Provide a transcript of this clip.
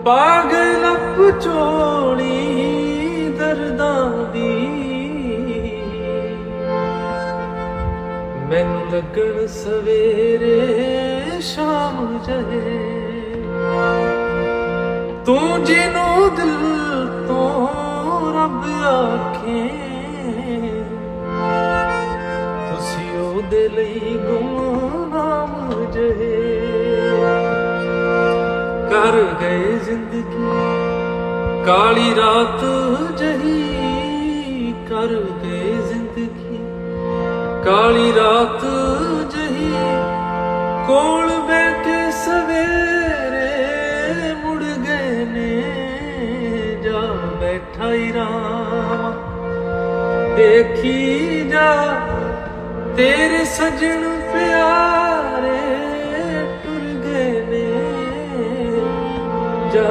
ਪਾਗ ਲੱਪ ਝੋਲੀ ਦਰਦਾਂ ਦੀ ਮੈਨੂੰ ਲੱਗਣ ਸਵੇਰੇ ਸ਼ਾਮ ਜਹੇ ਤੂੰ ਜਿਹਨੂੰ ਦਿਲ ਤੋਂ ਰੱਬ ਆਖੇ ਤੁਸੀਂ ਉਹਦੇ ਲਈ ਗੁਮਨਾਮ ਜਹੇ ਕਰ ਗਏ ਜ਼ਿੰਦਗੀ ਕਾਲੀ ਰਾਤ ਜਹੀ ਕਰ ਗਏ ਜ਼ਿੰਦਗੀ ਕਾਲੀ ਰਾਤ ਜਹੀ ਕੋਲ ਬਹਿ ਕੇ ਸਵੇਰੇ ਮੁੜ ਗਏ ਨੇ ਜਾ ਬੈਠਾ ਹੀ ਰਾਮ ਦੇਖੀ ਜਾ ਤੇਰੇ ਸਜਣ ਪਿਆਰੇ ਟੁਰ ਗਏ ਨੇ ਜਾ